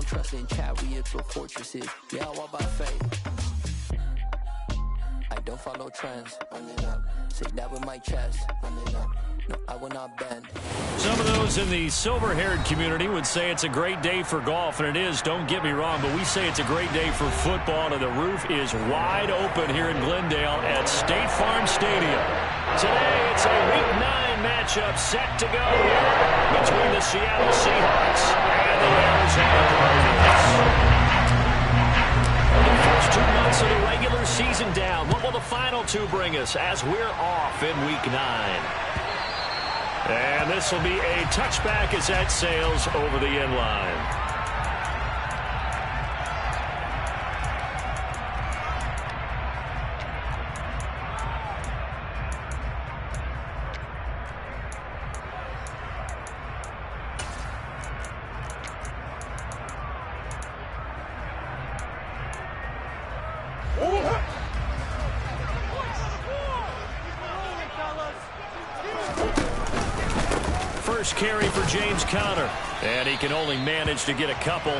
trust in chariots or fortresses. Yeah, I walk by faith. I don't follow trends. Say that with my chest. No, I will not bend. Some of those in the silver-haired community would say it's a great day for golf, and it is, don't get me wrong, but we say it's a great day for football, and the roof is wide open here in Glendale at State Farm Stadium. Today, it's a Week 9 matchup set to go here between the Seattle Seahawks and the Arizona Cardinals. The first 2 months of the regular season down. What will the final 2 bring us as we're off in Week 9? And this will be a touchback as that sails over the end line. First carry for James Conner, and he can only manage to get a couple.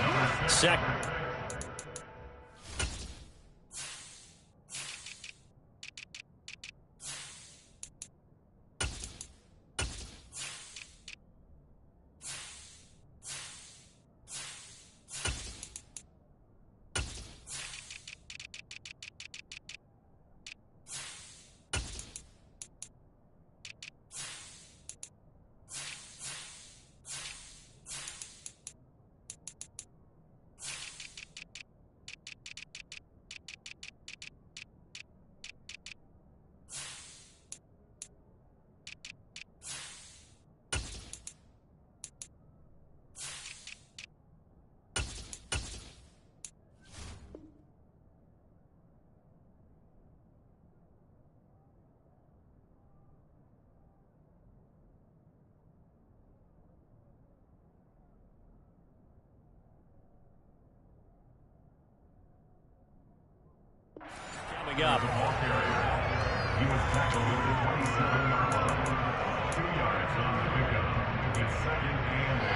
Coming up. He was tackled at the 27-yard line. 2 yards on the pickup. It's second and 8.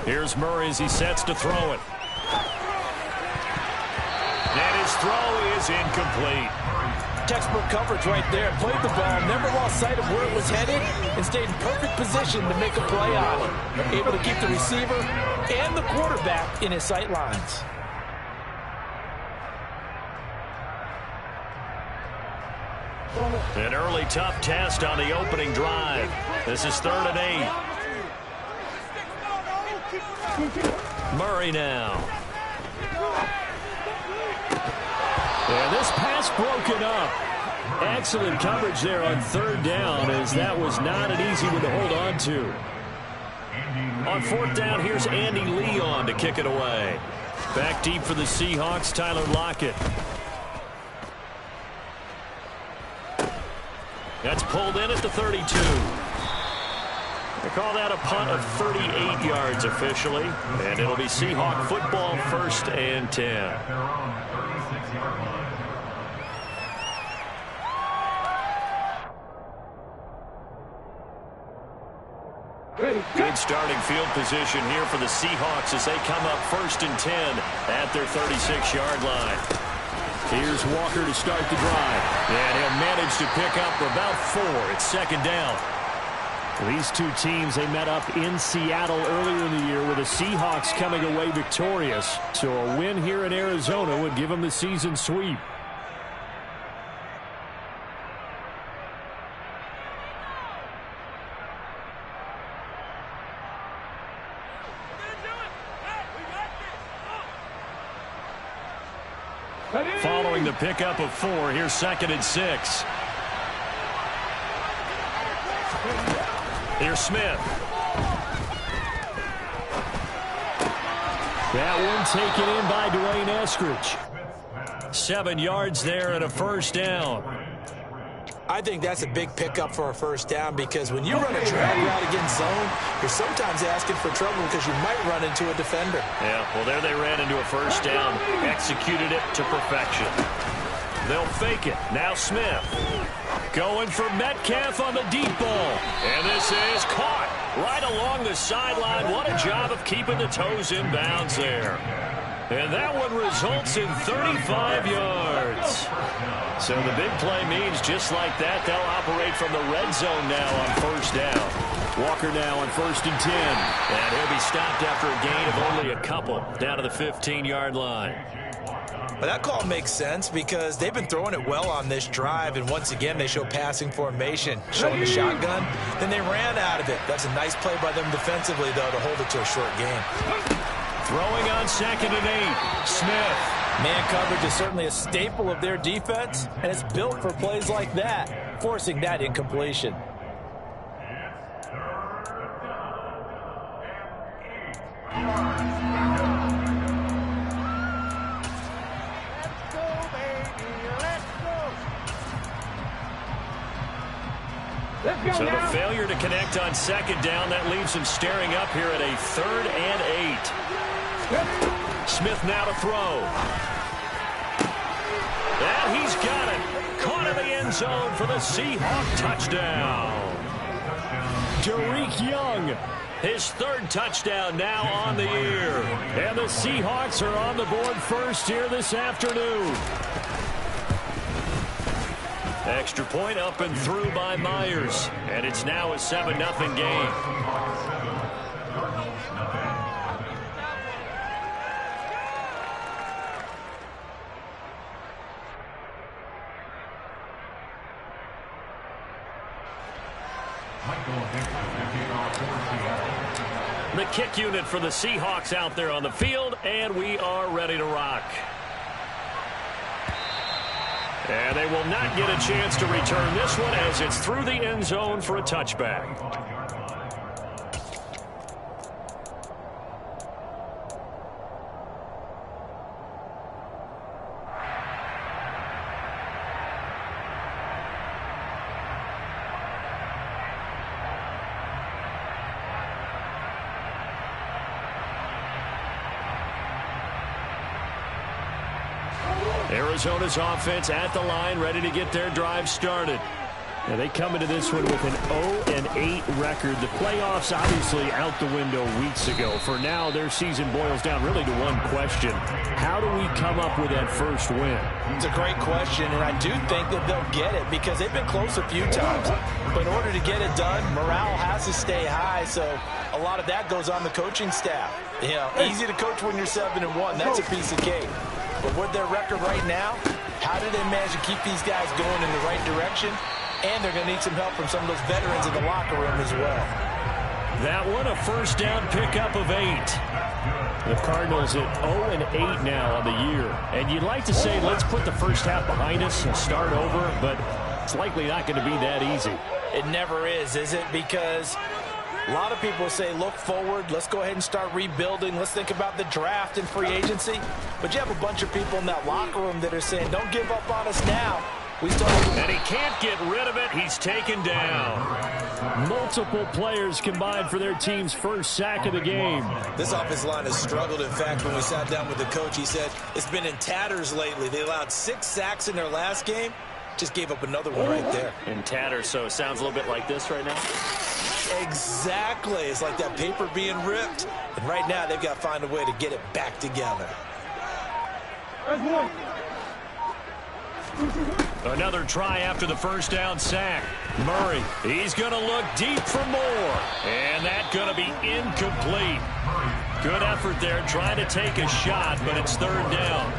Here's Murray as he sets to throw it. And his throw is incomplete. Textbook coverage right there. Played the ball, never lost sight of where it was headed, and stayed in perfect position to make a play on it. Able to keep the receiver and the quarterback in his sight lines. An early tough test on the opening drive. This is 3rd and 8. Murray now. And this pass broken up. Excellent coverage there on 3rd down, as that was not an easy one to hold on to. On 4th down, here's Andy Lee on to kick it away. Back deep for the Seahawks, Tyler Lockett. That's pulled in at the 32. They call that a punt of 38 yards officially, and it'll be Seahawk football 1st and 10. Good starting field position here for the Seahawks as they come up 1st and 10 at their 36-yard line. Here's Walker to start the drive, and he'll manage to pick up about 4. It's 2nd down. These two teams, they met up in Seattle earlier in the year with the Seahawks coming away victorious. So a win here in Arizona would give them the season sweep. Following the pickup of 4, here's 2nd and 6. Here's Smith. That one taken in by Dwayne Eskridge. 7 yards there and a 1st down. I think that's a big pickup for a first down because when you run a drag route against zone, you're sometimes asking for trouble because you might run into a defender. Yeah, well, there they ran into a first down. Executed it to perfection. They'll fake it. Now Smith. Going for Metcalf on the deep ball. And this is caught right along the sideline. What a job of keeping the toes in bounds there. And that one results in 35 yards. So the big play means just like that, they'll operate from the red zone now on first down. Walker now on 1st and 10. And he'll be stopped after a gain of only a couple down to the 15-yard line. But that call makes sense because they've been throwing it well on this drive, and once again they show passing formation, showing the shotgun. Then they ran out of it. That's a nice play by them defensively, though, to hold it to a short game. Throwing on 2nd and 8. Smith. Man coverage is certainly a staple of their defense, and it's built for plays like that, forcing that incompletion. So the failure to connect on 2nd down, that leaves him staring up here at a 3rd and 8. Smith now to throw. And he's got it. Caught in the end zone for the Seahawk touchdown. Derek Young, his 3rd touchdown now on the year. And the Seahawks are on the board first here this afternoon. Extra point up and through by Myers. And it's now a 7-0 game. The kick unit for the Seahawks out there on the field, and we are ready to rock. And they will not get a chance to return this one as it's through the end zone for a touchback. Arizona's offense at the line, ready to get their drive started. Now they come into this one with an 0-8 record. The playoffs obviously out the window weeks ago. For now, their season boils down really to one question. How do we come up with that first win? It's a great question, and I do think that they'll get it because they've been close a few times. But in order to get it done, morale has to stay high, so a lot of that goes on the coaching staff. You know, easy to coach when you're 7-1. That's a piece of cake. But with their record right now, how do they manage to keep these guys going in the right direction? And they're going to need some help from some of those veterans in the locker room as well. That one, a first down pickup of 8. The Cardinals at 0-8 now on the year. And you'd like to say, let's put the first half behind us and start over, but it's likely not going to be that easy. It never is it? Because a lot of people say, look forward, let's go ahead and start rebuilding, let's think about the draft and free agency. But you have a bunch of people in that locker room that are saying, don't give up on us now. And he can't get rid of it. He's taken down. Multiple players combined for their team's first sack of the game. This offensive line has struggled. In fact, when we sat down with the coach, he said it's been in tatters lately. They allowed 6 sacks in their last game. Just gave up another one right there. In tatters, so it sounds a little bit like this right now. Exactly. It's like that paper being ripped. And right now, they've got to find a way to get it back together. Another try after the first down sack. Murray, he's going to look deep for more. And that's going to be incomplete. Good effort there trying to take a shot, but it's 3rd down.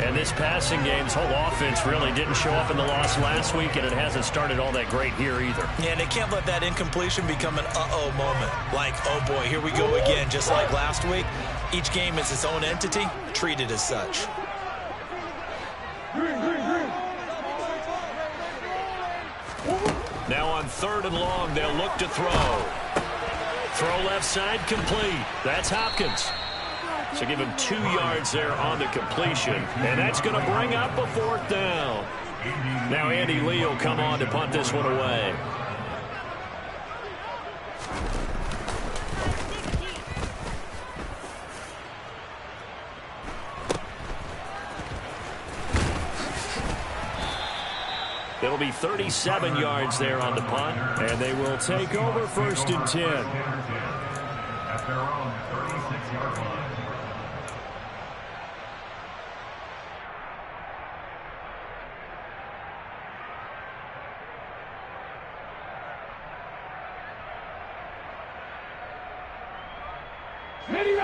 And this passing game's whole offense really didn't show up in the loss last week, and it hasn't started all that great here either. Yeah, and they can't let that incompletion become an uh-oh moment. Like, oh boy, here we go again, just like last week. Each game is its own entity, treated as such. Now on 3rd and long, they'll look to throw. Throw left side, complete. That's Hopkins. So give him 2 yards there on the completion. And that's going to bring up a 4th down. Now Andy Lee will come on to punt this one away. It'll be 37 yards there on the punt, and they will take over 1st and 10. At their own 36-yard line.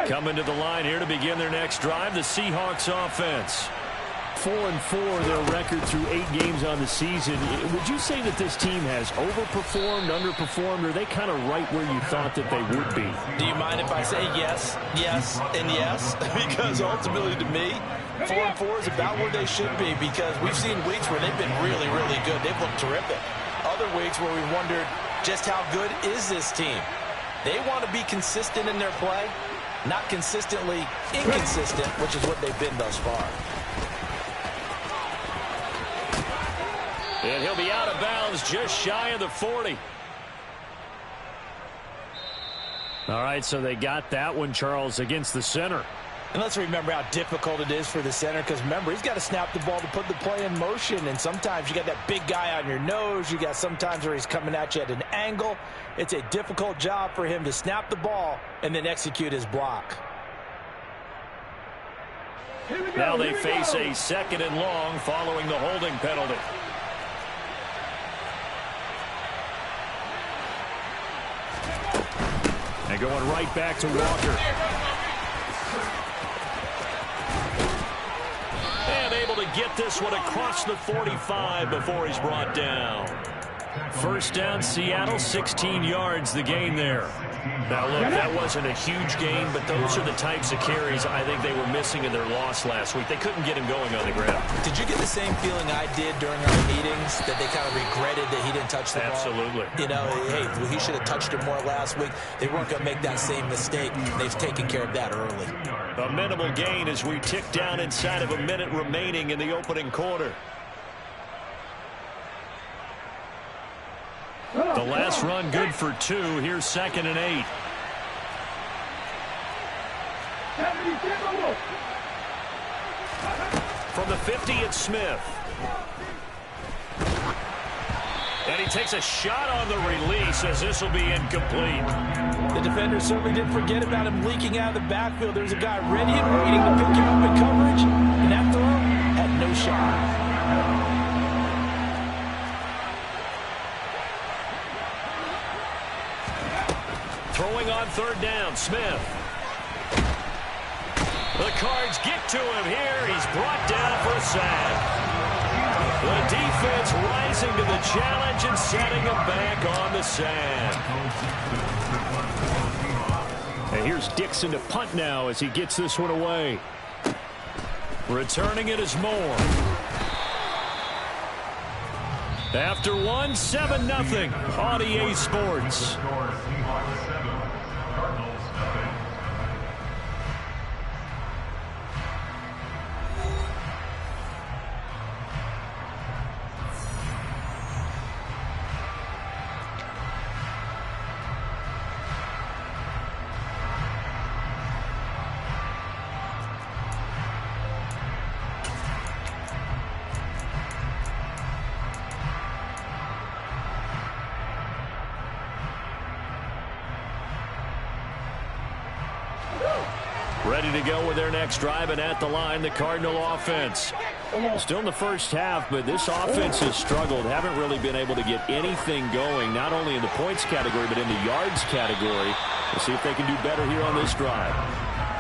Coming to the line here to begin their next drive, the Seahawks offense. 4-4 their record through 8 games on the season. Would you say that this team has overperformed, underperformed, or are they kind of right where you thought that they would be? Do you mind if I say yes, yes, and yes? Because ultimately to me, 4-4 is about where they should be, because we've seen weeks where they've been really, really good. They've looked terrific. Other weeks where we wondered just how good is this team. They want to be consistent in their play, not consistently inconsistent, which is what they've been thus far. And he'll be out of bounds just shy of the 40. All right, so they got that one, Charles, against the center. And let's remember how difficult it is for the center, because remember, he's got to snap the ball to put the play in motion, and sometimes you got that big guy on your nose. You got sometimes where he's coming at you at an angle. It's a difficult job for him to snap the ball and then execute his block. Now they face a 2nd and long following the holding penalty. And going right back to Walker. And able to get this one across the 45 before he's brought down. 1st down, Seattle, 16 yards the gain there. Now, look, that wasn't a huge gain, but those are the types of carries I think they were missing in their loss last week. They couldn't get him going on the ground. Did you get the same feeling I did during our meetings, that they kind of regretted that he didn't touch the ball? Absolutely. You know, hey, he should have touched it more last week. They weren't going to make that same mistake. They've taken care of that early. A minimal gain as we tick down inside of a minute remaining in the opening quarter. The last run good for 2. Here's 2nd and 8. From the 50, it's Smith. And he takes a shot on the release as this will be incomplete. The defender certainly didn't forget about him leaking out of the backfield. There's a guy ready and waiting to pick him up in coverage, and that throw had no shot. Throwing on 3rd down, Smith. The Cards get to him here. He's brought down for a sack. The defense rising to the challenge and setting him back on the sack. And here's Dixon to punt now as he gets this one away. Returning it is Moore. After 1, 7-0 on EA Sports. Ready to go with their next drive, and at the line, the Cardinal offense. Still in the first half, but this offense has struggled. Haven't really been able to get anything going, not only in the points category, but in the yards category. We'll see if they can do better here on this drive.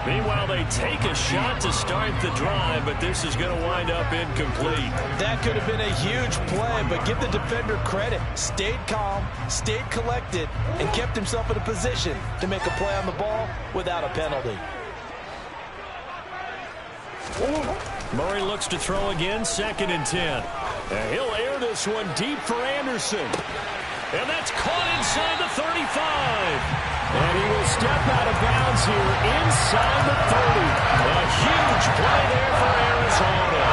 Meanwhile, they take a shot to start the drive, but this is going to wind up incomplete. That could have been a huge play, but give the defender credit. Stayed calm, stayed collected, and kept himself in a position to make a play on the ball without a penalty. Murray looks to throw again, 2nd and 10. And he'll air this one deep for Anderson. And that's caught inside the 35. And he will step out of bounds here inside the 30. A huge play there for Arizona.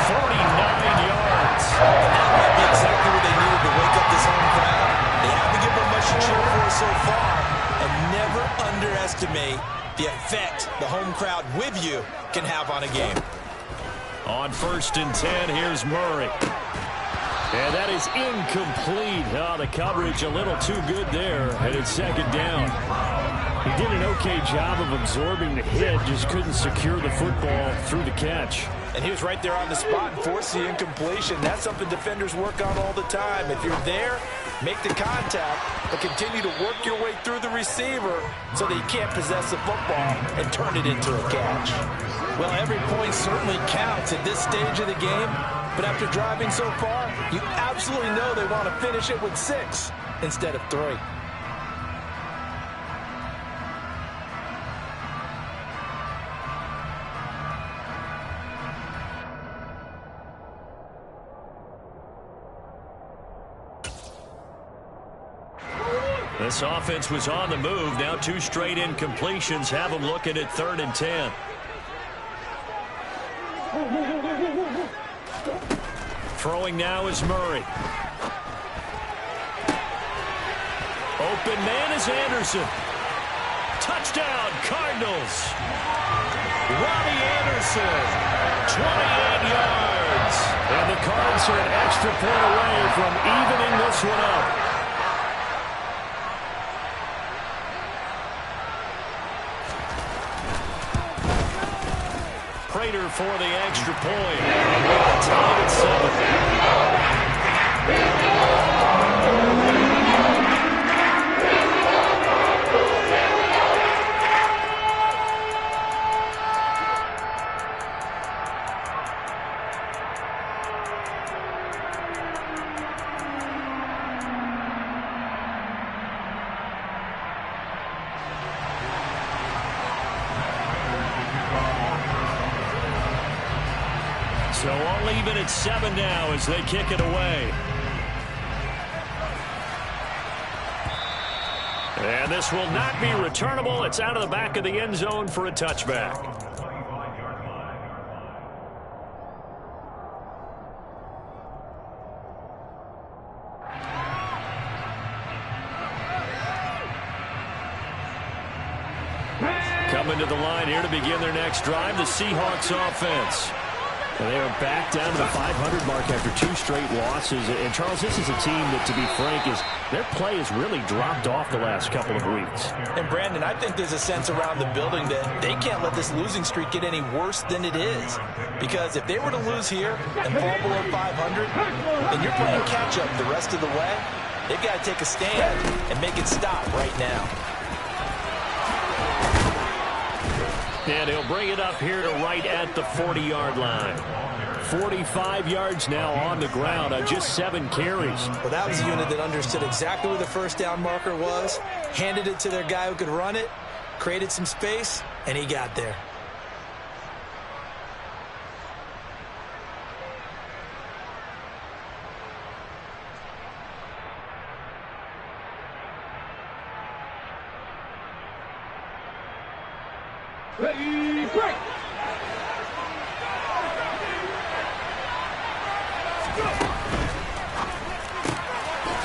49 yards. That might be exactly what they needed to wake up this home crowd. They haven't given them much to cheer for so far. And never underestimate the effect the home crowd with you can have on a game. On 1st and 10, here's Murray. And that is incomplete. Oh, the coverage a little too good there, and it's 2nd down. He did an okay job of absorbing the hit, just couldn't secure the football through the catch. And he was right there on the spot and forced the incompletion. That's something defenders work on all the time. If you're there, make the contact, but continue to work your way through the receiver so that you can't possess the football and turn it into a catch. Well, every point certainly counts at this stage of the game, but after driving so far, you absolutely know they want to finish it with 6 instead of 3. This offense was on the move. Now 2 straight incompletions have them looking at 3rd and 10. Throwing now is Murray. Open man is Anderson. Touchdown, Cardinals. Robbie Anderson, 28 yards. And the Cards are an extra point away from evening this one up. Prater for the extra point. And we're tied at 7. So all even at 7 now as they kick it away. And this will not be returnable. It's out of the back of the end zone for a touchback. Coming to the line here to begin their next drive, the Seahawks offense. And they are back down to the 500 mark after 2 straight losses. And, Charles, this is a team that, to be frank, their play has really dropped off the last couple of weeks. And, Brandon, I think there's a sense around the building that they can't let this losing streak get any worse than it is. Because if they were to lose here and fall below 500, then you're playing catch-up the rest of the way. They've got to take a stand and make it stop right now. And he'll bring it up here to right at the 40-yard line. 45 yards now on the ground on just 7 carries. Well, that was a unit that understood exactly where the first down marker was, handed it to their guy who could run it, created some space, and he got there. Ready, break!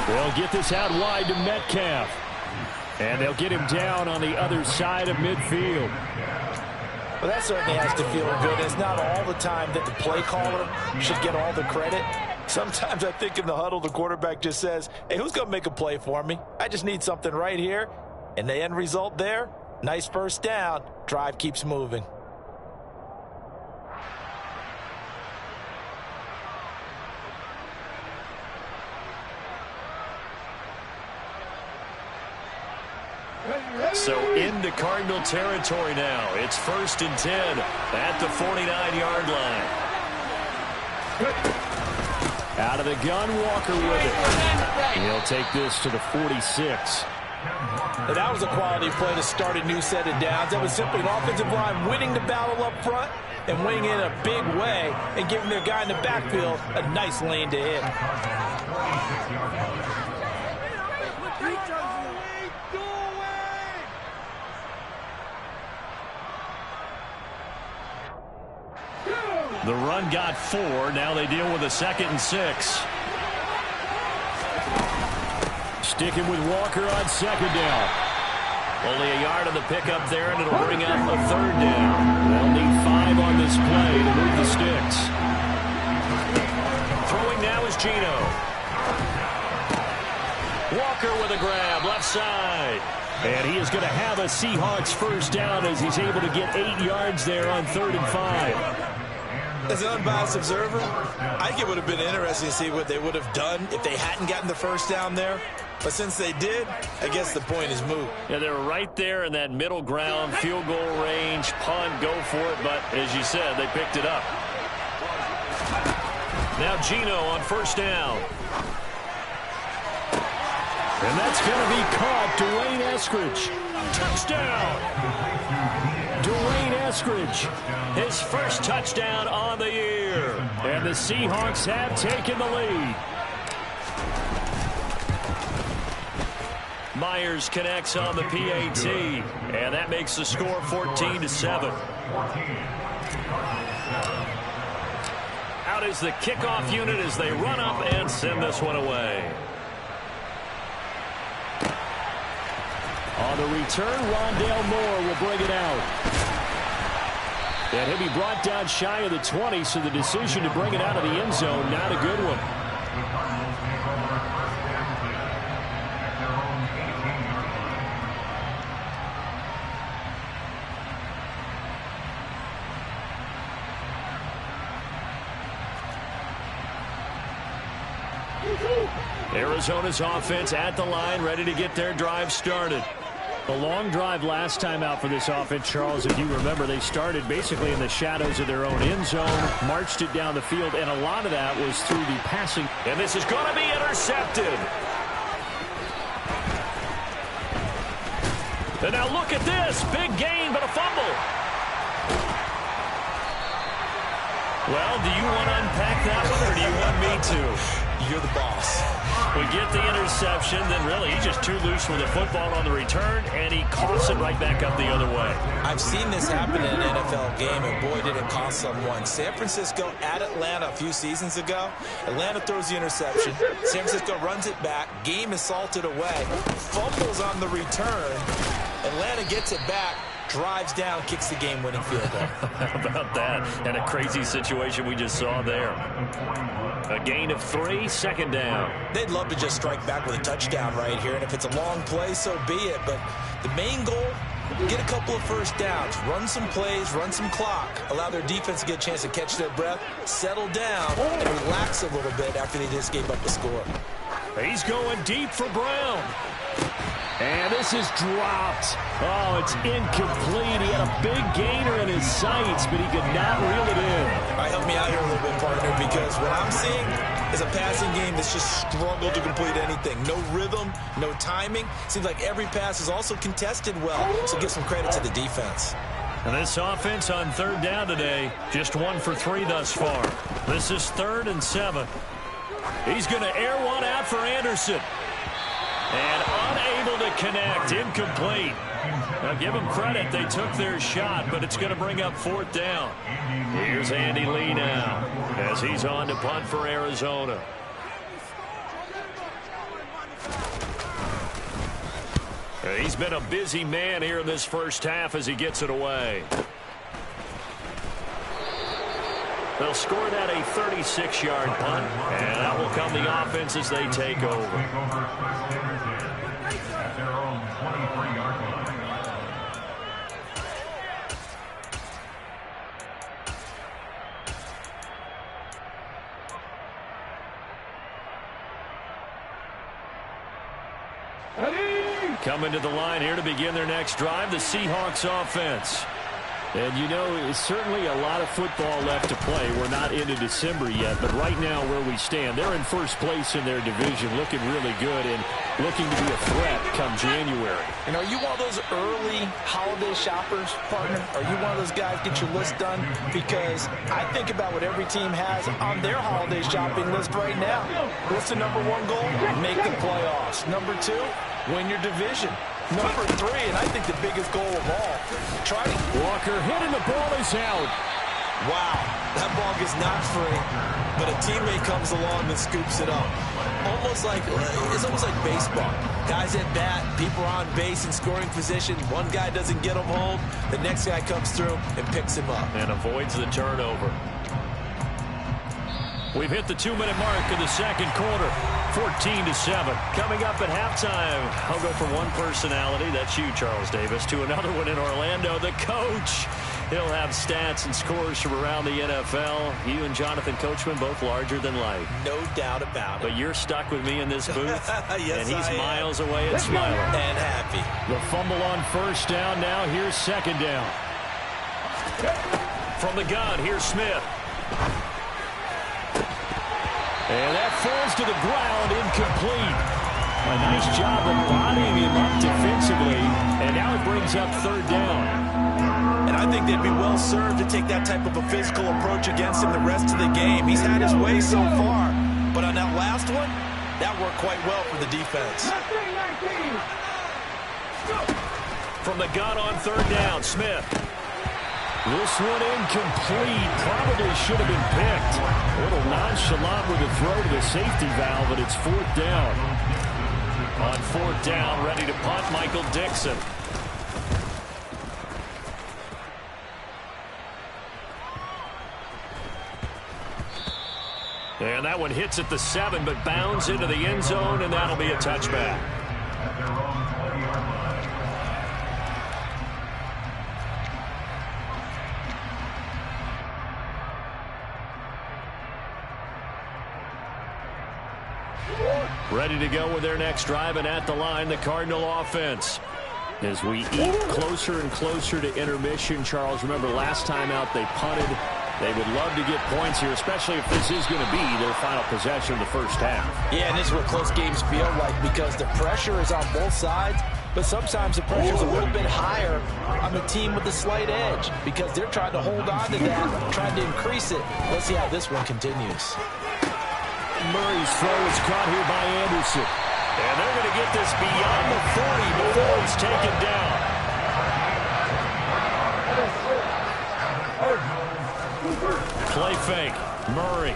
They'll get this out wide to Metcalf. And they'll get him down on the other side of midfield. Well, that certainly has to feel good. It's not all the time that the play caller should get all the credit. Sometimes I think in the huddle, the quarterback just says, hey, who's going to make a play for me? I just need something right here. And the end result there, nice first down. Drive keeps moving. So into Cardinal territory now. It's 1st and 10 at the 49-yard line. Out of the gun, Walker with it. He'll take this to the 46. And that was a quality play to start a new set of downs. That was simply an offensive line winning the battle up front and winning in a big way and giving their guy in the backfield a nice lane to hit. The run got 4. Now they deal with a 2nd and 6. Sticking with Walker on 2nd down. Only a yard on the pickup there, and it'll bring up a 3rd down. They'll need 5 on this play to move the sticks. Throwing now is Gino. Walker with a grab, left side. And he is going to have a Seahawks 1st down as he's able to get 8 yards there on 3rd and 5. As an unbiased observer, I think it would have been interesting to see what they would have done if they hadn't gotten the 1st down there. But since they did, I guess the point is moot. Yeah, they were right there in that middle ground, field goal range, punt, go for it. But as you said, they picked it up. Now Gino on 1st down. And that's going to be caught. Dwayne Eskridge. Touchdown. Dwayne Eskridge. His 1st touchdown on the year. And the Seahawks have taken the lead. Myers connects on the PAT. And that makes the score 14-7. Out is the kickoff unit as they run up and send this one away. On the return, Rondale Moore will bring it out. And he'll be brought down shy of the 20, so the decision to bring it out of the end zone, not a good one. Arizona's offense at the line, ready to get their drive started. The long drive last time out for this offense, Charles, if you remember, they started basically in the shadows of their own end zone, marched it down the field, and a lot of that was through the passing. And this is going to be intercepted. And now look at this. Big gain, but a fumble. Well, do you want to unpack that one, or do you want me to? You're the boss. We get the interception, then really he's just too loose with the football on the return, and he coughs it right back up the other way. I've seen this happen in an NFL game, and boy, did it cost someone. San Francisco at Atlanta a few seasons ago. Atlanta throws the interception. San Francisco runs it back. Game is salted away. Fumbles on the return. Atlanta gets it back. Drives down, kicks the game-winning field goal. How about that? And a crazy situation we just saw there. A gain of 3, 2nd down. They'd love to just strike back with a touchdown right here, and if it's a long play, so be it. But the main goal, get a couple of 1st downs, run some plays, run some clock, allow their defense to get a chance to catch their breath, settle down, and relax a little bit after they just gave up a score. He's going deep for Brown. And this is dropped. Oh, it's incomplete. He had a big gainer in his sights, but he could not reel it in. All right, help me out here a little bit, partner, because what I'm seeing is a passing game that's just struggled to complete anything. No rhythm, no timing. Seems like every pass is also contested well, so give some credit to the defense. And this offense on 3rd down today, just 1 for 3 thus far. This is 3rd and 7. He's going to air one out for Anderson. And unable to connect, incomplete. Now give them credit, they took their shot, but it's going to bring up 4th down. Here's Andy Lee now, as he's on to punt for Arizona. He's been a busy man here in this 1st half as he gets it away. They'll score that a 36-yard punt, and that will come the offense as they take over. At their own 23-yard line. Coming to the line here to begin their next drive, the Seahawks offense. And, you know, it's certainly a lot of football left to play. We're not into December yet, but right now where we stand, they're in 1st place in their division, looking really good and looking to be a threat come January. And are you one of those early holiday shoppers, partner? Are you one of those guys get your list done? Because I think about what every team has on their holiday shopping list right now. What's the number 1 goal? Make the playoffs. Number 2, win your division. Number 3, and I think the biggest goal of all, try to... Walker hit and the ball is out. Wow, that ball gets knocked free, but a teammate comes along and scoops it up. It's almost like baseball. Guys at bat, people are on base in scoring position. One guy doesn't get him home. The next guy comes through and picks him up. And avoids the turnover. We've hit the 2-minute mark of the second quarter. 14-7. Coming up at halftime, I'll go from one personality, that's you, Charles Davis, to another one in Orlando, the coach. He'll have stats and scores from around the NFL. You and Jonathan Coachman, both larger than life. No doubt about it. But you're stuck with me in this booth, yes, and he's miles away and smiling. And happy. The fumble on first down. Now here's second down. From the gun, here's Smith. And that falls to the ground, incomplete. A nice job of bodying him up defensively, and now it brings up third down. And I think they'd be well served to take that type of a physical approach against him the rest of the game. He's had his way so far, but on that last one, that worked quite well for the defense. From the gun on third down, Smith. This one incomplete. Probably should have been picked. A little nonchalant with a throw to the safety valve, but it's fourth down. On fourth down, ready to punt, Michael Dixon. And that one hits at the 7, but bounds into the end zone, and that'll be a touchback. Ready to go with their next drive, and at the line, the Cardinal offense. As we eat closer and closer to intermission, Charles, remember last time out they punted. They would love to get points here, especially if this is going to be their final possession of the first half. Yeah, and this is what close games feel like because the pressure is on both sides, but sometimes the pressure is a little bit higher on the team with the slight edge because they're trying to hold on to that, trying to increase it. Let's see how this one continues. Murray's throw is caught here by Anderson. And they're going to get this beyond the 40 before he's taken down. Play fake. Murray.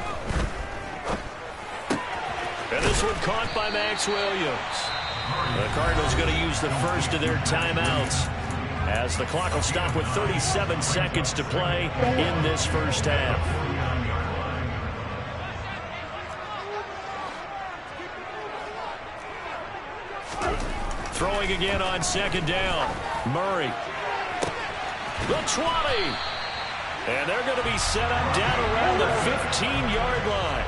And this one caught by Max Williams. The Cardinals going to use the first of their timeouts as the clock will stop with 37 seconds to play in this first half. Throwing again on second down. Murray. The 20. And they're going to be set up down around the 15-yard line.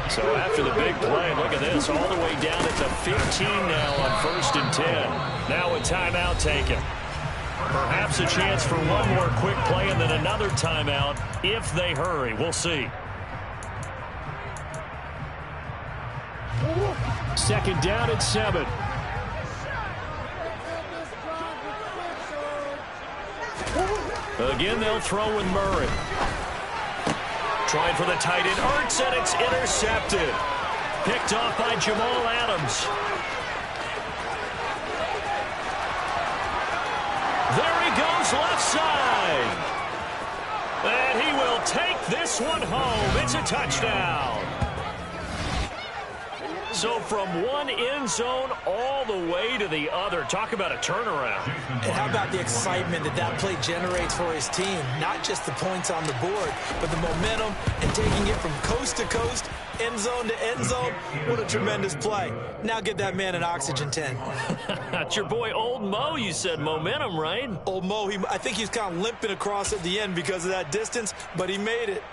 So after the big play, look at this, all the way down at the 15 now on 1st and 10. Now a timeout taken. Perhaps a chance for one more quick play and then another timeout if they hurry. We'll see. Second down at 7. Again, they'll throw with Murray. Trying for the tight end, Ertz, and it's intercepted. Picked off by Jamal Adams. There he goes, left side. And he will take this one home. It's a touchdown. So from one end zone all the way to the other. Talk about a turnaround. And how about the excitement that that play generates for his team? Not just the points on the board, but the momentum and taking it from coast to coast, end zone to end zone. What a tremendous play. Now get that man an oxygen tent. That's your boy Old Mo, you said. Momentum, right? Old Mo, I think he's kind of limping across at the end because of that distance, but he made it.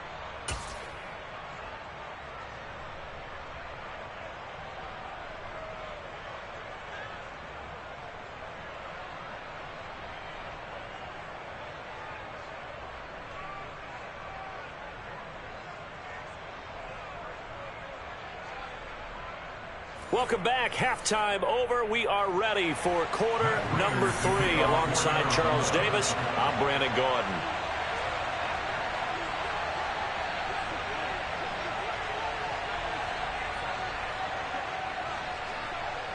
Welcome back. Halftime over. We are ready for quarter number 3. Alongside Charles Davis, I'm Brandon Gordon.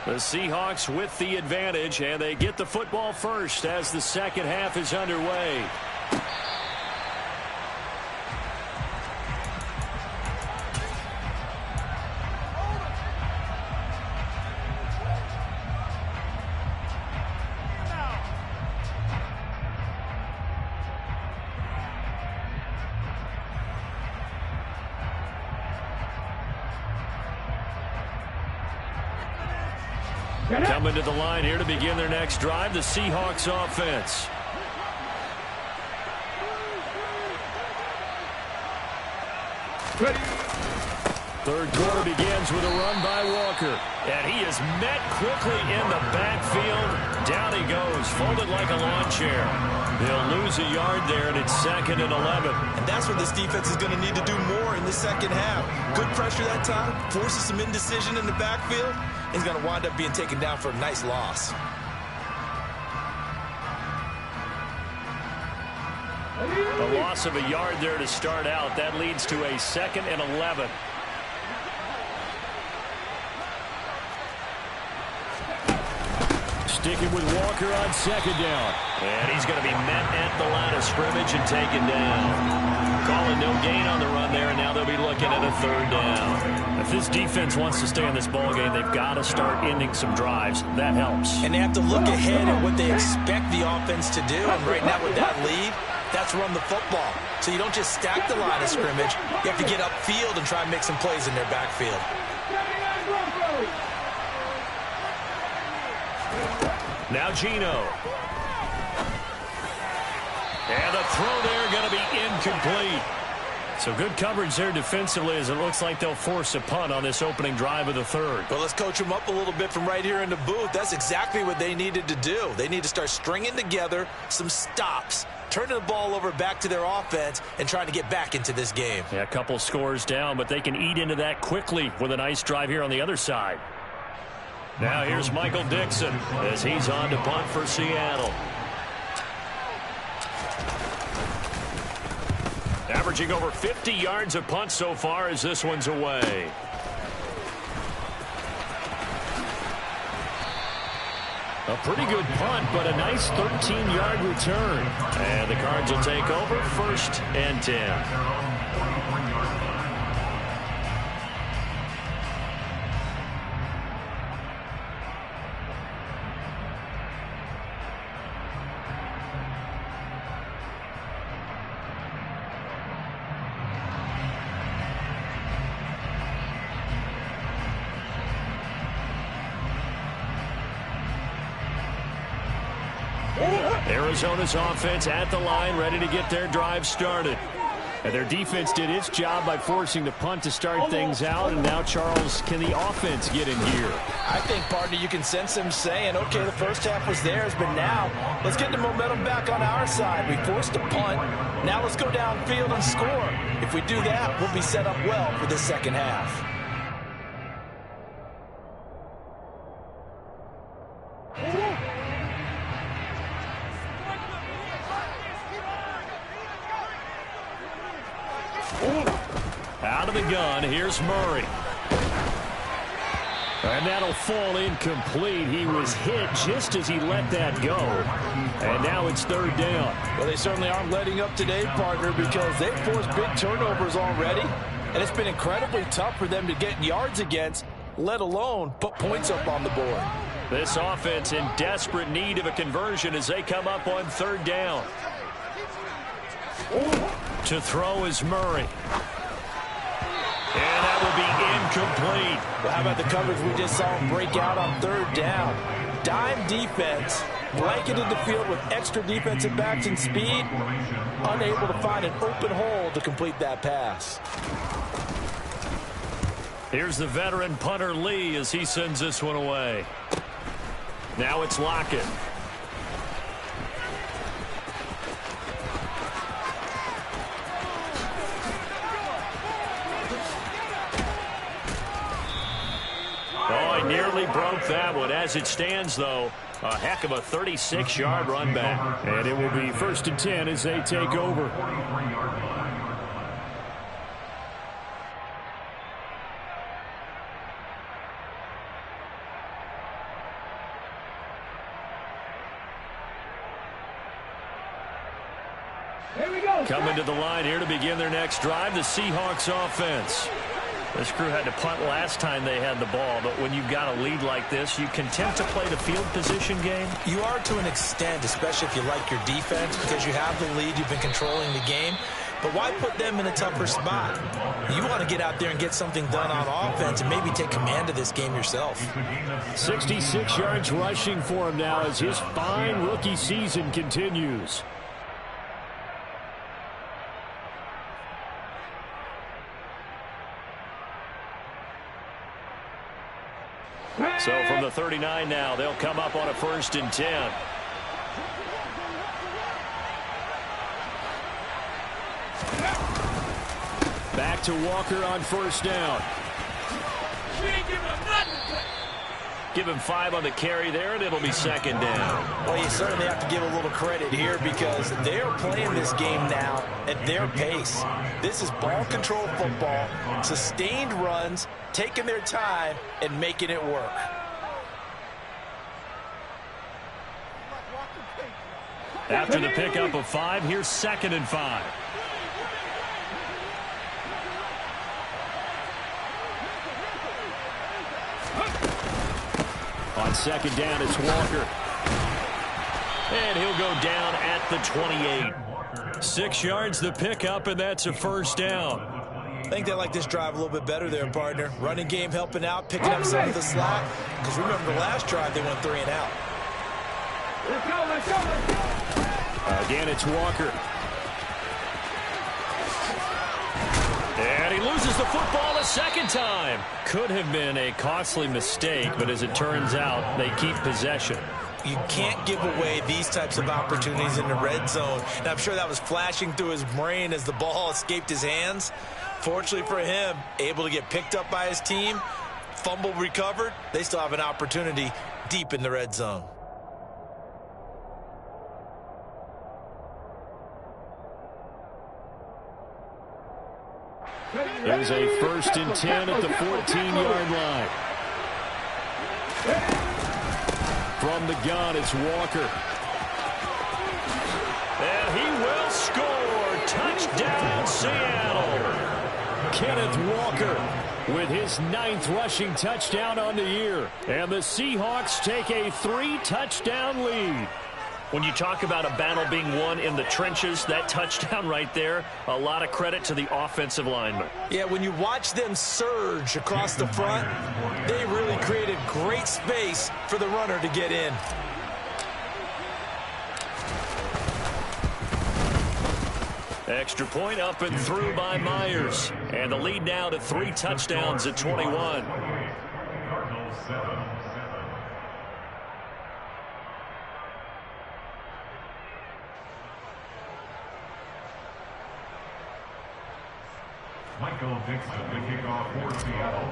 The Seahawks with the advantage, and they get the football first as the second half is underway. Coming to the line here to begin their next drive, the Seahawks offense. Third quarter begins with a run by Walker. And he is met quickly in the backfield. Down he goes, folded like a lawn chair. They'll lose a yard there, and it's 2nd and 11. And that's what this defense is going to need to do more in the second half. Good pressure that time, forces some indecision in the backfield. He's going to wind up being taken down for a nice loss. A loss of a yard there to start out. That leads to a 2nd and 11. Sticking with Walker on 2nd down. And he's going to be met at the line of scrimmage and taken down. Calling no gain on the run there, and now they'll be looking at a 3rd down. If this defense wants to stay in this ballgame, they've got to start ending some drives. That helps. And they have to look ahead at what they expect the offense to do. And right now with that lead, that's run the football. So you don't just stack the line of scrimmage. You have to get upfield and try and make some plays in their backfield. Now Gino. And the throw there going to be incomplete. So good coverage there defensively, as it looks like they'll force a punt on this opening drive of the 3rd. Well, let's coach them up a little bit from right here in the booth. That's exactly what they needed to do. They need to start stringing together some stops, turning the ball over back to their offense, and trying to get back into this game. Yeah, a couple scores down, but they can eat into that quickly with a nice drive here on the other side. Now here's Michael Dixon as he's on to punt for Seattle. Averaging over 50 yards of punt so far as this one's away. A pretty good punt, but a nice 13-yard return. And the Cards will take over 1st and 10. Arizona's offense at the line, ready to get their drive started. And their defense did its job by forcing the punt to start things out. And now, Charles, can the offense get in gear? I think, partner, you can sense them saying, okay, the first half was theirs, but now let's get the momentum back on our side. We forced a punt. Now let's go downfield and score. If we do that, we'll be set up well for this second half. Out of the gun, here's Murray. And that'll fall incomplete. He was hit just as he let that go. And now it's 3rd down. Well, they certainly aren't letting up today, partner, because they've forced big turnovers already. And it's been incredibly tough for them to get yards against, let alone put points up on the board. This offense in desperate need of a conversion as they come up on 3rd down. To throw is Murray. And that will be incomplete. Well, how about the coverage we just saw him break out on 3rd down? Dime defense, blanketed the field with extra defensive backs and speed, unable to find an open hole to complete that pass. Here's the veteran punter Lee as he sends this one away. Now it's Lockett. Oh, he nearly broke that one. As it stands, though, a heck of a 36-yard run back. And it will be 1st and 10 as they take over. Coming to the line here to begin their next drive, the Seahawks offense. This crew had to punt last time they had the ball, but when you've got a lead like this, you content to play the field position game? You are to an extent, especially if you like your defense, because you have the lead, you've been controlling the game. but why put them in a tougher spot? You want to get out there and get something done on offense and maybe take command of this game yourself. 66 yards rushing for him now as his fine rookie season continues. So from the 39 now, they'll come up on a 1st and 10. Back to Walker on 1st down. Give him 5 on the carry there, and it'll be 2nd down. Well, you certainly have to give a little credit here because they are playing this game now at their pace. This is ball control football, sustained runs, taking their time, and making it work. After the pickup of 5, here's 2nd and 5. On 2nd down, it's Walker. And he'll go down at the 28. 6 yards the pickup, and that's a 1st down. I think they like this drive a little bit better there, partner. Running game helping out, picking up some of the slack. Because remember the last drive, they went 3 and out. Let's go. Again, it's Walker. And he loses the football a 2nd time. Could have been a costly mistake, but as it turns out, they keep possession. You can't give away these types of opportunities in the red zone. And I'm sure that was flashing through his brain as the ball escaped his hands. Fortunately for him, able to get picked up by his team, fumble recovered. They still have an opportunity deep in the red zone. There's a 1st and 10 at the 14-yard line. From the gun, it's Walker. And he will score. Touchdown, Seattle. Kenneth Walker with his 9th rushing touchdown on the year. And the Seahawks take a 3-touchdown lead. When you talk about a battle being won in the trenches, that touchdown right there, a lot of credit to the offensive linemen. Yeah, when you watch them surge across the front, they really created great space for the runner to get in. Extra point up and through by Myers. And the lead now to 3 touchdowns at 21. Cardinals 7. Michael Dixon, the kickoff for Seattle.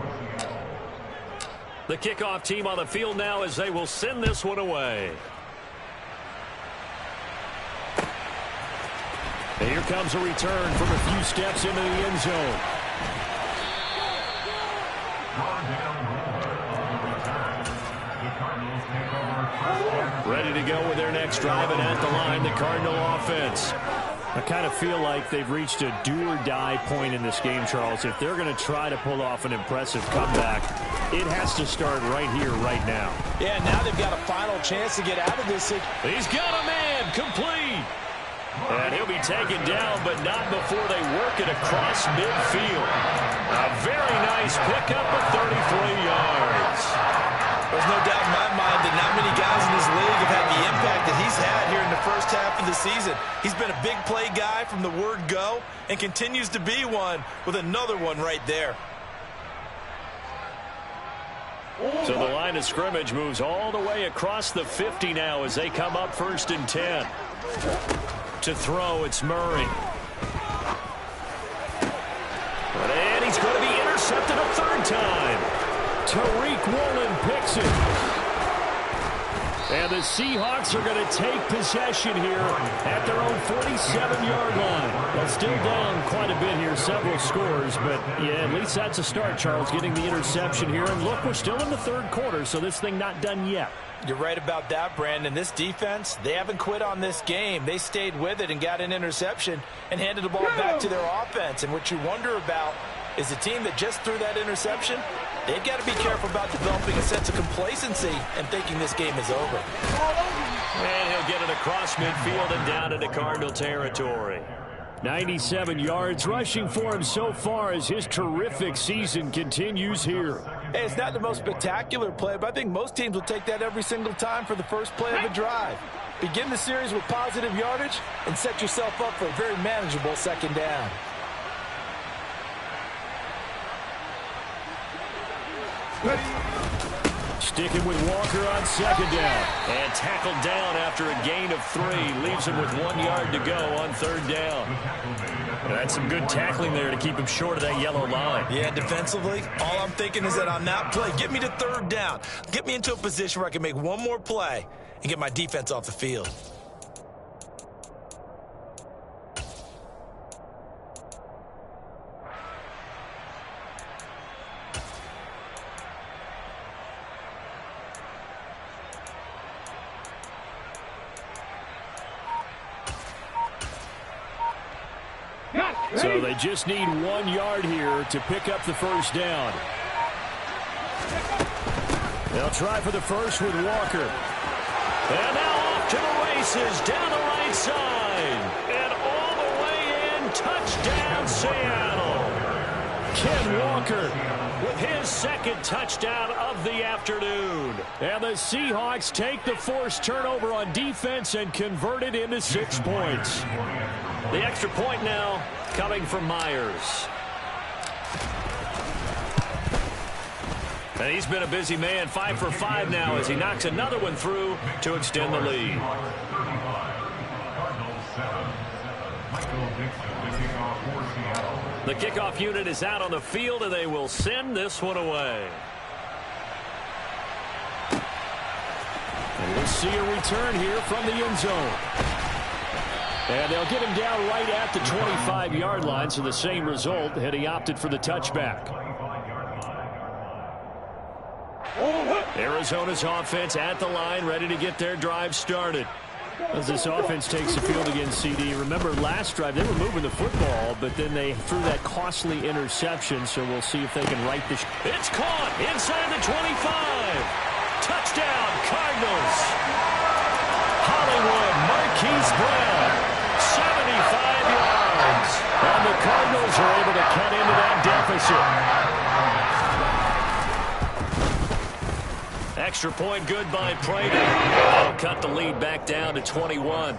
The kickoff team on the field now as they will send this one away. And here comes a return from a few steps into the end zone. Ready to go with their next drive, and at the line, the Cardinal offense. I kind of feel like they've reached a do-or-die point in this game, Charles. If they're going to try to pull off an impressive comeback, it has to start right here, right now. Yeah, now they've got a final chance to get out of this. He's got a man, complete. And he'll be taken down, but not before they work it across midfield. A very nice pickup of 33 yards. There's no doubt in my mind that not many guys in this league have had the impact that he's had here in the first half of the season. He's been a big play guy from the word go and continues to be one with another one right there. So the line of scrimmage moves all the way across the 50 now as they come up 1st and 10. To throw, it's Murray. And he's going to be intercepted a 3rd time. Tariq Woolen picks it. And the Seahawks are going to take possession here at their own 47-yard line. Well, still down quite a bit here, several scores, but yeah, at least that's a start, Charles, getting the interception here. And look, we're still in the 3rd quarter, so this thing not done yet. You're right about that, Brandon. This defense, they haven't quit on this game. They stayed with it and got an interception and handed the ball back to their offense. And what you wonder about is the team that just threw that interception, they've got to be careful about developing a sense of complacency and thinking this game is over. And he'll get it across midfield and down into Cardinal territory. 97 yards rushing for him so far as his terrific season continues here. Hey, it's not the most spectacular play, but I think most teams will take that every single time for the first play of a drive. Begin the series with positive yardage and set yourself up for a very manageable second down. Sticking with Walker on second down. And tackled down after a gain of 3. Leaves him with 1 yard to go on third down. That's some good tackling there to keep him short of that yellow line. Yeah, defensively, all I'm thinking is that on that play, get me to third down. Get me into a position where I can make one more play and get my defense off the field. So they just need 1 yard here to pick up the first down. They'll try for the first with Walker. And now off to the races down the right side. And all the way in, touchdown Seattle. Ken Walker with his second touchdown of the afternoon. And the Seahawks take the forced turnover on defense and convert it into 6 points. The extra point now coming from Myers. And he's been a busy man, 5 for 5 now as he knocks another one through to extend the lead. The kickoff unit is out on the field, and they will send this one away. And we'll see a return here from the end zone. And they'll get him down right at the 25-yard line, so the same result had he opted for the touchback. Arizona's offense at the line, ready to get their drive started. As this offense takes the field against CD, remember last drive they were moving the football, but then they threw that costly interception, so we'll see if they can right the ship. It's caught inside the 25. Touchdown, Cardinals. Hollywood Marquise Brown. 75 yards. And the Cardinals are able to cut into that deficit. Extra point good by Prater. That'll cut the lead back down to 21.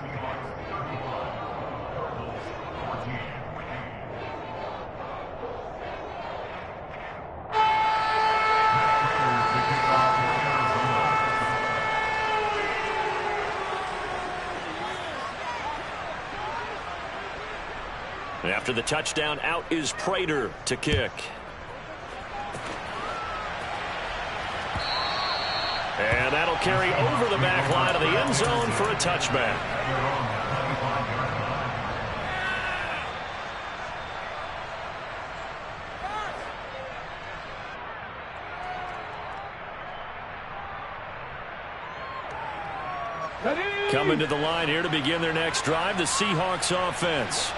After the touchdown, out is Prater to kick. And that'll carry over the back line of the end zone for a touchback. Coming to the line here to begin their next drive, the Seahawks offense.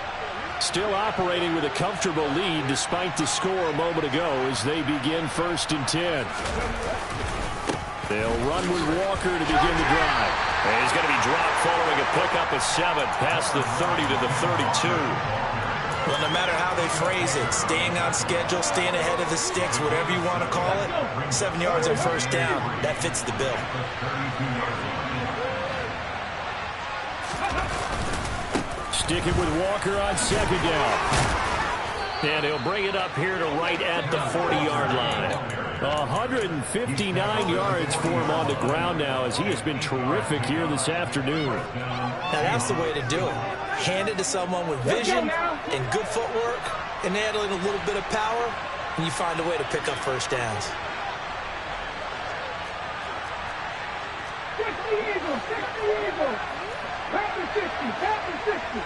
Still operating with a comfortable lead despite the score a moment ago as they begin 1st and 10. They'll run with Walker to begin the drive. And he's going to be dropped following a pickup of 7 past the 30 to the 32. Well, no matter how they phrase it, staying on schedule, staying ahead of the sticks, whatever you want to call it, 7 yards on first down, that fits the bill. Sticking with Walker on second down. And he'll bring it up here to right at the 40-yard line. 159 yards for him on the ground now as he has been terrific here this afternoon. Now that's the way to do it. Hand it to someone with vision and good footwork and add in a little bit of power, and you find a way to pick up first downs. 60 Eagles, 60 Eagles. Packers 60, Packers 60.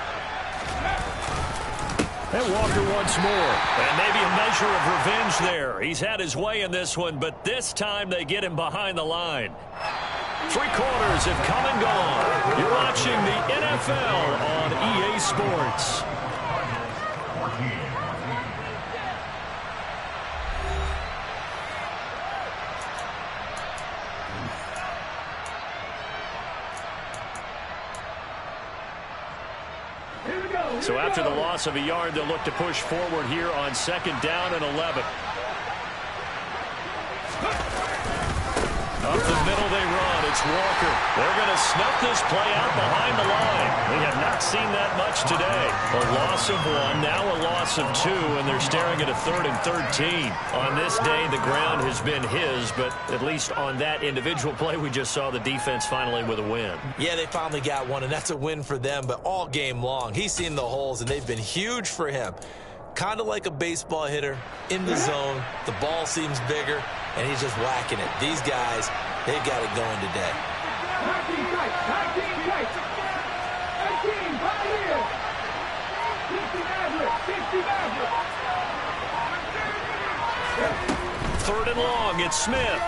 And Walker once more. And maybe a measure of revenge there. He's had his way in this one, but this time they get him behind the line. 3 quarters have come and gone. You're watching the NFL on EA Sports. Here we go. So after the loss of a yard, they'll look to push forward here on 2nd down and 11. Up the middle they run. It's Walker. They're going to snuff this play out behind the line. We have not seen that much today. A loss of 1, now a loss of 2, and they're staring at a 3rd and 13. On this day, the ground has been his, but at least on that individual play, we just saw the defense finally with a win. Yeah, they finally got one, and that's a win for them, but all game long, he's seen the holes, and they've been huge for him. Kind of like a baseball hitter in the zone. The ball seems bigger, and he's just whacking it. These guys, they've got it going today. 19 tight, 19 tight. 18, right here. 60 Maverick, 60 Maverick. 3rd and long, it's Smith.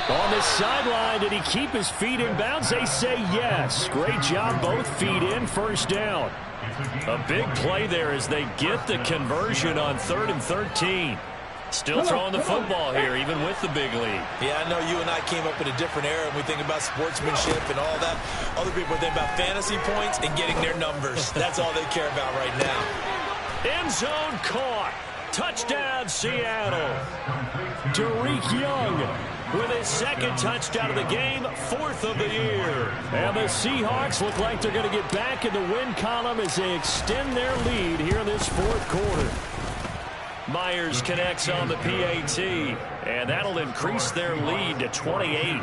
On the sideline, did he keep his feet in bounds? They say yes. Great job, both feet in, 1st down. A big play there as they get the conversion on 3rd and 13. Still throwing the football here, even with the big lead. Yeah, I know you and I came up in a different era, and we think about sportsmanship and all that. Other people think about fantasy points and getting their numbers. That's all they care about right now. End zone caught. Touchdown, Seattle. Derek Young With his 2nd touchdown of the game, 4th of the year. And the Seahawks look like they're going to get back in the win column as they extend their lead here in this 4th quarter. Myers connects on the PAT, and that'll increase their lead to 28.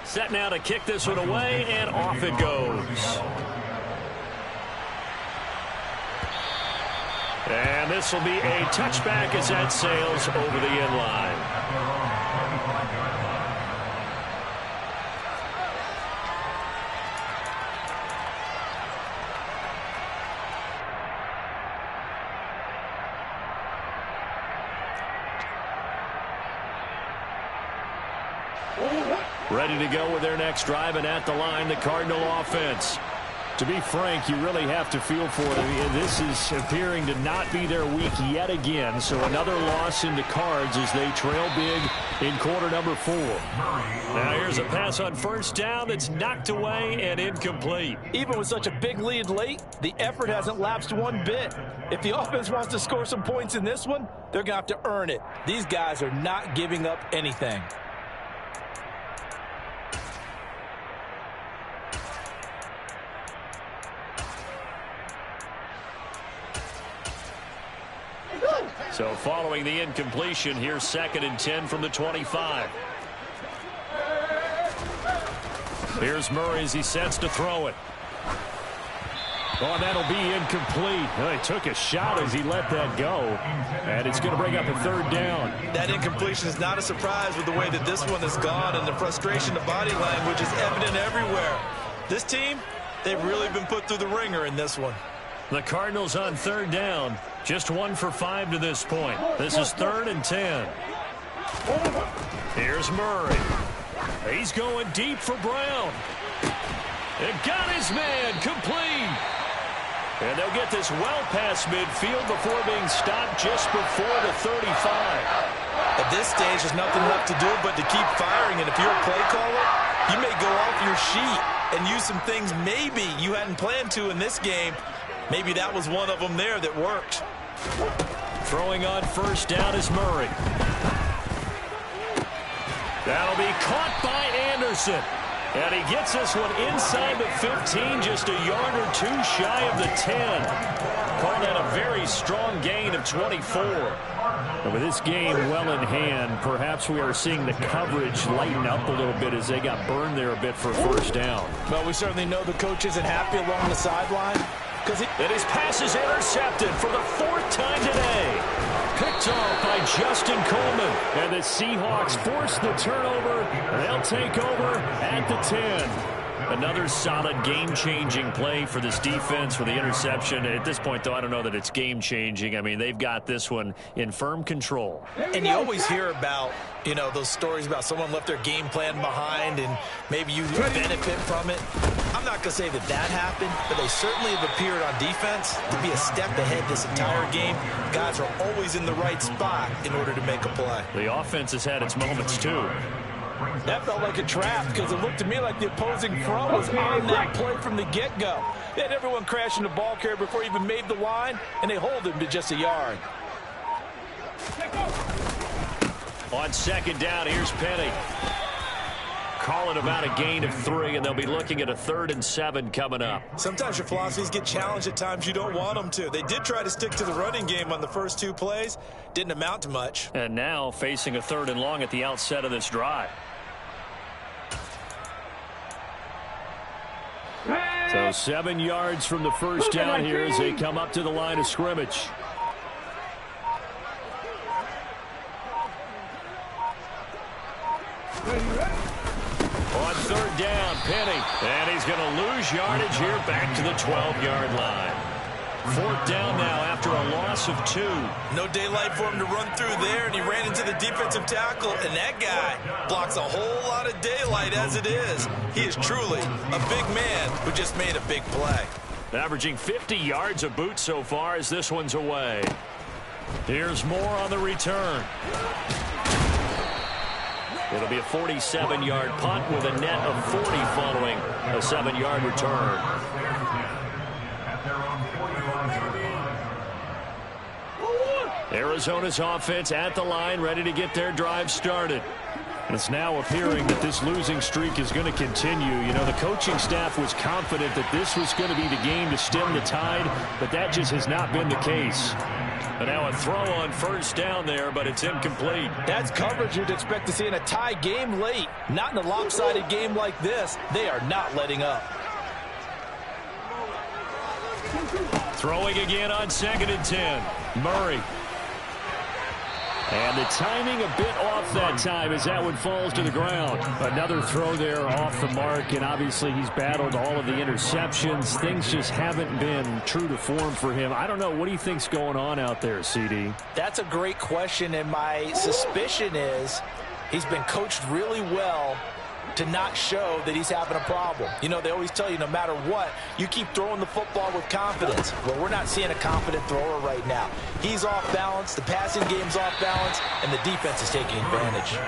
Set now to kick this one away, and off it goes. And this will be a touchback as that sails over the end line. Ready to go with their next drive, and at the line, the Cardinal offense. To be frank, you really have to feel for it. I mean, this is appearing to not be their week yet again. So another loss in the cards as they trail big in quarter number 4. Now here's a pass on 1st down that's knocked away and incomplete. Even with such a big lead late, the effort hasn't lapsed one bit. If the offense wants to score some points in this one, they're going to have to earn it. These guys are not giving up anything. So following the incompletion, here's 2nd and 10 from the 25. Here's Murray as he sets to throw it. Oh, that'll be incomplete. Well, he took a shot as he let that go. And it's going to bring up a 3rd down. That incompletion is not a surprise with the way that this one has gone, and the frustration of body language is evident everywhere. This team, they've really been put through the ringer in this one. The Cardinals on 3rd down. Just 1 for 5 to this point. This is 3rd and 10. Here's Murray. He's going deep for Brown. It got his man complete. And they'll get this well past midfield before being stopped just before the 35. At this stage, there's nothing left to do but to keep firing. And if you're a play caller, you may go off your sheet and use some things maybe you hadn't planned to in this game. Maybe that was one of them there that worked. Throwing on 1st down is Murray. That'll be caught by Anderson. And he gets this one inside the 15, just a yard or 2 shy of the 10. Call that a very strong gain of 24. And with this game well in hand, perhaps we are seeing the coverage lighten up a little bit as they got burned there a bit for 1st down. Well, we certainly know the coach isn't happy along the sideline. And his pass is intercepted for the 4th time today. Picked off by Justin Coleman. And the Seahawks force the turnover. They'll take over at the 10. Another solid game-changing play for this defense for the interception. At this point, though, I don't know that it's game-changing. I mean, they've got this one in firm control. And you always hear about, you know, those stories about someone left their game plan behind and maybe you benefit from it. I'm not going to say that that happened, but they certainly have appeared on defense to be a step ahead this entire game. Guys are always in the right spot in order to make a play. The offense has had its moments, too. That felt like a trap because it looked to me like the opposing front was on that play from the get-go. They had everyone crashing the ball carrier before he even made the line, and they hold him to just a yard. On second down, here's Penny. Call it about a gain of 3, and they'll be looking at a 3rd and 7 coming up. Sometimes your philosophies get challenged at times you don't want them to. They did try to stick to the running game on the first 2 plays. Didn't amount to much. And now facing a 3rd and long at the outset of this drive. So 7 yards from the first down here as they come up to the line of scrimmage. On 3rd down, Penny. And he's going to lose yardage here back to the 12-yard line. 4th down now after a loss of 2. No daylight for him to run through there, and he ran into the defensive tackle, and that guy blocks a whole lot of daylight as it is. He is truly a big man who just made a big play. Averaging 50 yards a boot so far as this one's away. Here's more on the return. It'll be a 47-yard punt with a net of 40 following a 7-yard return. Arizona's offense at the line, ready to get their drive started. And it's now appearing that this losing streak is going to continue. You know, the coaching staff was confident that this was going to be the game to stem the tide, but that just has not been the case. And now a throw on 1st down there, but it's incomplete. That's coverage you'd expect to see in a tie game late. Not in a lopsided game like this. They are not letting up. Throwing again on 2nd and 10. Murray. And the timing a bit off that time as that one falls to the ground. Another throw there off the mark, and obviously he's battled all of the interceptions. Things just haven't been true to form for him. I don't know. What do you think's going on out there, CD? That's a great question, and my suspicion is he's been coached really well to not show that he's having a problem. You know, they always tell you no matter what, you keep throwing the football with confidence. Well, we're not seeing a confident thrower right now. He's off balance, the passing game's off balance, and the defense is taking advantage.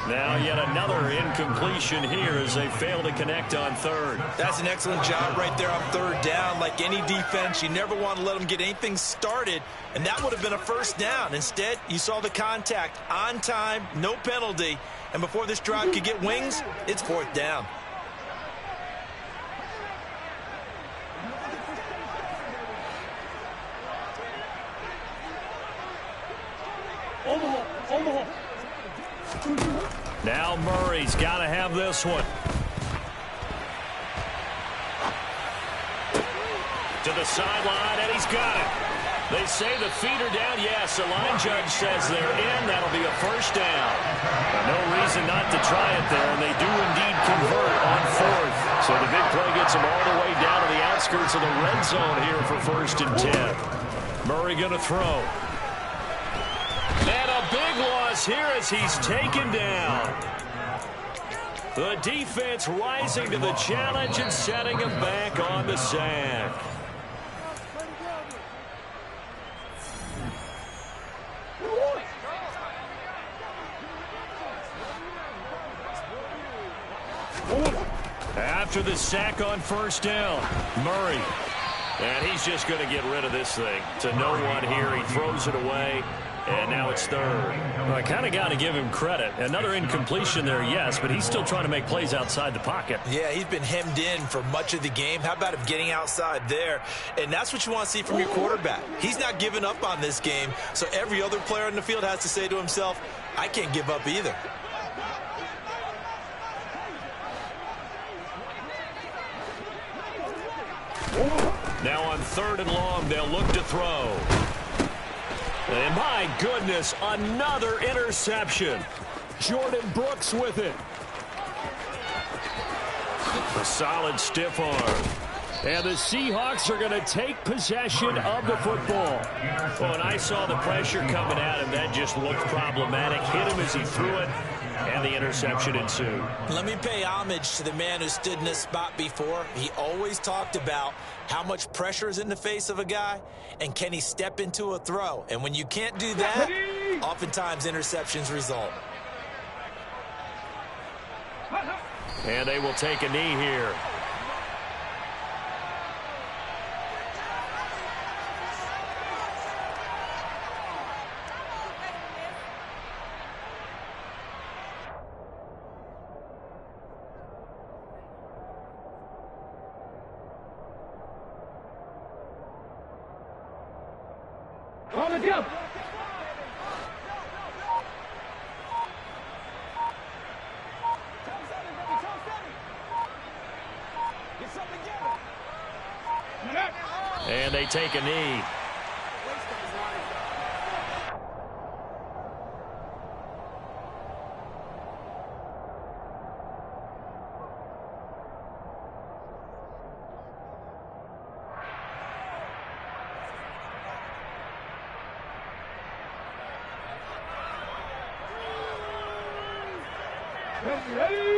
Now yet another incompletion here as they fail to connect on 3rd. That's an excellent job right there on 3rd down. Like any defense, you never want to let them get anything started, and that would have been a 1st down. Instead, you saw the contact on time, no penalty, and before this drive could get wings, it's 4th down. Now Murray's got to have this one. To the sideline, and he's got it. They say the feet are down. Yes, the line judge says they're in. That'll be a 1st down. No reason not to try it there, and they do indeed convert on 4th. So the big play gets them all the way down to the outskirts of the red zone here for 1st and 10. Murray going to throw. And a big loss here as he's taken down. The defense rising to the challenge and setting him back on the sack. After the sack on 1st down, Murray. And he's just going to get rid of this thing. To no one here. He throws it away. And now it's 3rd. Well, I kind of got to give him credit. Another incompletion there, yes, but he's still trying to make plays outside the pocket. Yeah, he's been hemmed in for much of the game. How about him getting outside there? And that's what you want to see from your quarterback. He's not giving up on this game, so every other player in the field has to say to himself, I can't give up either. Now on 3rd and long, they'll look to throw. And my goodness, another interception. Jordan Brooks with it. A solid stiff arm. And the Seahawks are going to take possession of the football. Well, when I saw the pressure coming at him, that just looked problematic. Hit him as he threw it, and the interception ensued. Let me pay homage to the man who stood in this spot before. He always talked about how much pressure is in the face of a guy, and can he step into a throw? And when you can't do that, oftentimes interceptions result. And they will take a knee here. On the jump. And they take a knee.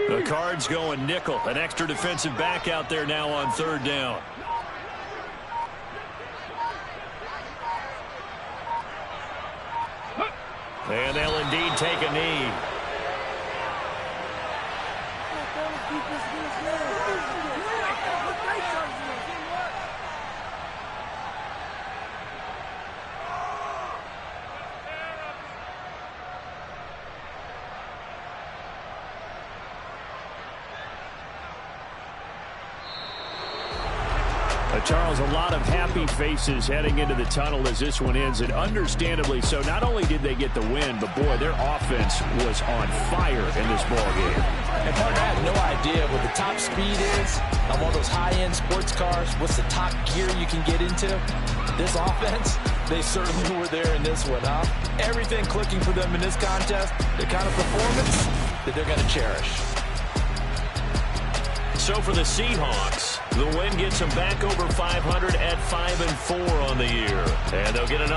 The Cards going nickel. An extra defensive back out there now on third down. And they'll indeed take a knee. Charles, a lot of happy faces heading into the tunnel as this one ends, and understandably so. Not only did they get the win, but, boy, their offense was on fire in this ballgame. And partner, I have no idea what the top speed is on one of those high-end sports cars. What's the top gear you can get into? This offense, they certainly were there in this one, huh? Everything clicking for them in this contest, the kind of performance that they're going to cherish. So for the Seahawks, the win gets them back over 500 at 5-4 on the year. And they'll get another